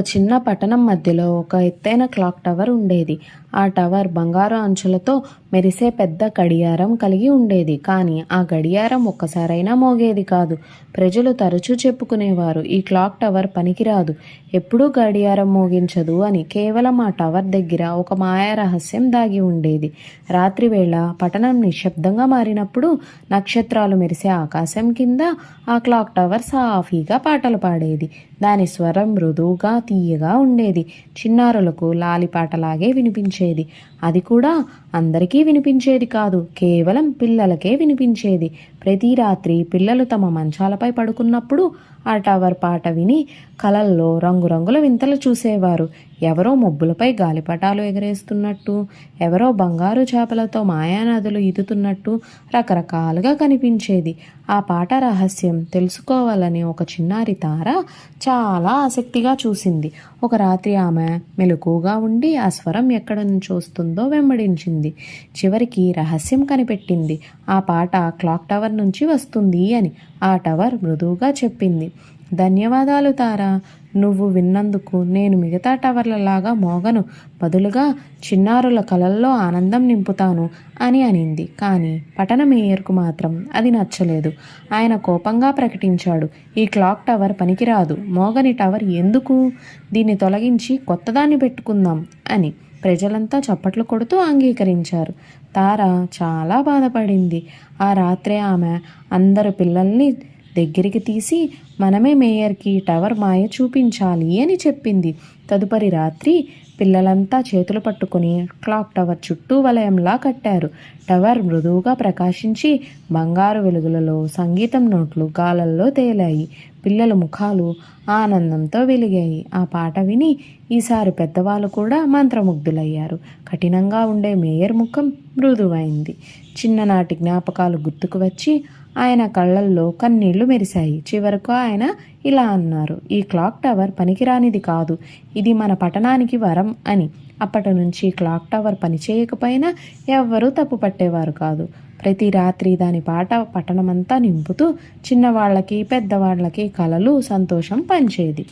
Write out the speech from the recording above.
చిన్న పట్టణం మధ్యలో ఒక ఎత్తైన క్లాక్ టవర్ ఉండేది. ఆ టవర్ బంగారు అంచులతో మెరిసే పెద్ద గడియారం కలిగి ఉండేది. కానీ ఆ గడియారం ఒక్కసారైనా మోగేది కాదు. ప్రజలు తరచూ చెప్పుకునేవారు, ఈ క్లాక్ టవర్ పనికిరాదు, ఎప్పుడూ గడియారం మోగించదు అని. కేవలం ఆ టవర్ దగ్గర ఒక మాయా రహస్యం దాగి ఉండేది. రాత్రివేళ పట్టణం నిశ్శబ్దంగా మారినప్పుడు నక్షత్రాలు మెరిసే ఆకాశం కింద ఆ క్లాక్ టవర్ సాఫీగా పాటలు పాడేది. దాని స్వరం మృదువుగా తీయగా ఉండేది. చిన్నారులకు లాలిపాటలాగే వినిపించేది. అది కూడా అందరికీ వినిపించేది కాదు, కేవలం పిల్లలకే వినిపించేది. ప్రతి రాత్రి పిల్లలు తమ మంచాలపై పడుకున్నప్పుడు ఆ టవర్ పాట విని కలల్లో రంగురంగుల వింతలు చూసేవారు. ఎవరో మబ్బులపై గాలిపటాలు ఎగరేస్తున్నట్టు, ఎవరో బంగారు చేపలతో మాయానదులు ఈదుతున్నట్టు రకరకాలుగా కనిపించేది. ఆ పాట రహస్యం తెలుసుకోవాలని ఒక చిన్నారి తార చాలా ఆసక్తిగా చూసింది. ఒక రాత్రి ఆమె మెలకువగా ఉండి ఆ స్వరం ఎక్కడ నుంచి వస్తుందో వెంబడించింది. చివరికి రహస్యం కనిపెట్టింది. ఆ పాట క్లాక్ టవర్ నుంచి వస్తుంది అని. ఆ టవర్ మృదువుగా చెప్పింది, ధన్యవాదాలు తారా, నువ్వు విన్నందుకు. నేను మిగతా టవర్లలాగా మోగను, బదులుగా చిన్నారుల కలల్లో ఆనందం నింపుతాను అని అనింది. కానీ పట్టణ మేయర్కు మాత్రం అది నచ్చలేదు. ఆయన కోపంగా ప్రకటించాడు, ఈ క్లాక్ టవర్ పనికిరాదు, మోగని టవర్ ఎందుకు, దీన్ని తొలగించి కొత్తదాన్ని పెట్టుకుందాం అని. ప్రజలంతా చప్పట్లు కొడుతూ అంగీకరించారు. తార చాలా బాధపడింది. ఆ రాత్రే ఆమె అందరు పిల్లల్ని దగ్గరికి తీసి మనమే మేయర్కి టవర్ మాయ చూపించాలి అని చెప్పింది. తదుపరి రాత్రి పిల్లలంతా చేతులు పట్టుకుని క్లాక్ టవర్ చుట్టూ వలయంలా కట్టారు. టవర్ మృదువుగా ప్రకాశించి బంగారు వెలుగులలో సంగీతం నోట్లు గాలల్లో తేలాయి. పిల్లల ముఖాలు ఆనందంతో వెలిగాయి. ఆ పాట విని ఈసారి పెద్దవాళ్ళు కూడా మంత్రముగ్ధులయ్యారు. కఠినంగా ఉండే మేయర్ ముఖం మృదువైంది. చిన్ననాటి జ్ఞాపకాలు గుర్తుకు వచ్చి ఆయన కళ్ళల్లో కన్నీళ్లు మెరిశాయి. చివరకు ఆయన ఇలా అన్నారు, ఈ క్లాక్ టవర్ పనికిరానిది కాదు, ఇది మన పట్టణానికి వరం అని. అప్పటి నుంచి క్లాక్ టవర్ పనిచేయకపోయినా ఎవ్వరూ తప్పు పట్టేవారు కాదు. ప్రతి రాత్రి దాని పాట పట్టణమంతా నింపుతూ చిన్నవాళ్ళకి పెద్దవాళ్ళకి కలలు సంతోషం పంచేది.